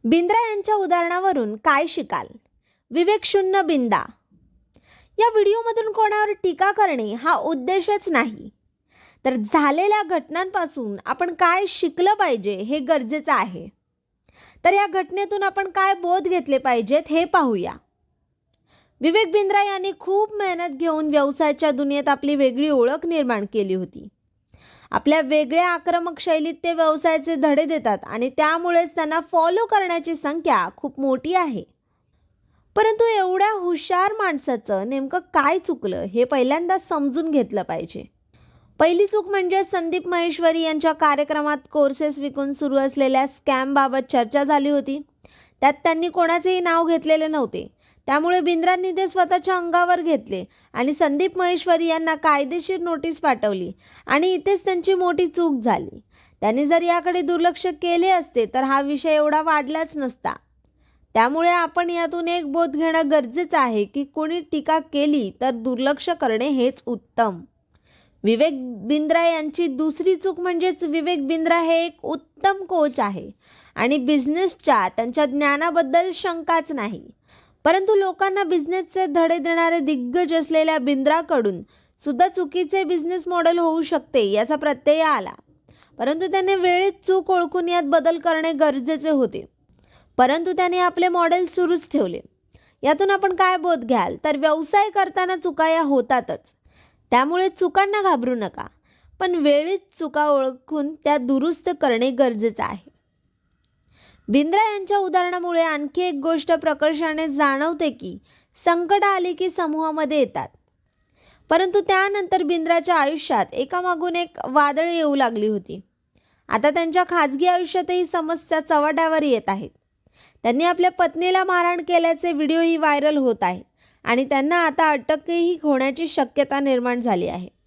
बिंद्रा यांच्या उदाहरणावरून काय शिकाल? विवेकशून्य बिंदा. या व्हिडिओमधून कोणावर टीका करणे हा उद्देशच नाही, तर झालेल्या घटनांपासून आपण काय शिकलं पाहिजे हे गरजेचं आहे. तर या घटनेतून आपण काय बोध घेतले पाहिजेत हे पाहूया. विवेक बिंद्रा यांनी खूप मेहनत घेऊन व्यवसायाच्या दुनियेत आपली वेगळी ओळख निर्माण केली होती. आपल्या वेगळ्या आक्रमक शैलीत ते व्यवसायाचे धडे देतात आणि त्यामुळेच त्यांना फॉलो करण्याची संख्या खूप मोठी आहे. परंतु एवढ्या हुशार माणसाचं नेमकं काय चुकलं हे पहिल्यांदा समजून घेतलं पाहिजे. पहिली चूक म्हणजे संदीप महेश्वरी यांच्या कार्यक्रमात कोर्सेस विकून सुरू असलेल्या स्कॅमबाबत चर्चा झाली होती. त्यात त्यांनी कोणाचेही नाव घेतलेले नव्हते. त्यामुळे बिंद्रांनी ते स्वतःच्या अंगावर घेतले आणि संदीप महेश्वरी यांना कायदेशीर नोटीस पाठवली आणि इथेच त्यांची मोठी चूक झाली. त्यांनी जर याकडे दुर्लक्ष केले असते तर हा विषय एवढा वाढलाच नसता. त्यामुळे आपण यातून एक बोध घेणं गरजेचं आहे की कोणी टीका केली तर दुर्लक्ष करणे हेच उत्तम. विवेक बिंद्रा यांची दुसरी चूक म्हणजेच विवेक बिंद्रा हे एक उत्तम कोच आहे आणि बिझनेसच्या त्यांच्या ज्ञानाबद्दल शंकाच नाही. परंतु लोकांना बिझनेसचे धडे देणारे दिग्गज असलेल्या बिंद्राकडून सुद्धा चुकीचे बिझनेस मॉडेल होऊ शकते याचा प्रत्यय आला. परंतु त्याने वेळेत चूक ओळखून यात बदल करणे गरजेचे होते. परंतु त्याने आपले मॉडेल सुरूच ठेवले. यातून आपण काय बोध घ्याल? तर व्यवसाय करताना चुका या होतातच. त्यामुळे चुकांना घाबरू नका, पण वेळेत चुका ओळखून त्या दुरुस्त करणे गरजेचे आहे. बिंद्रा यांच्या उदाहरणामुळे आणखी एक गोष्ट प्रकर्षाने जाणवते की संकट आली की समूहामध्ये येतात. परंतु त्यानंतर बिंद्राच्या आयुष्यात एकामागून एक वादळ येऊ लागली होती. आता त्यांच्या खाजगी आयुष्यातही समस्या चव्हाट्यावर येत आहेत. त्यांनी आपल्या पत्नीला मारहाण केल्याचे व्हिडिओही व्हायरल होत आहेत आणि त्यांना आता अटकही होण्याची शक्यता निर्माण झाली आहे.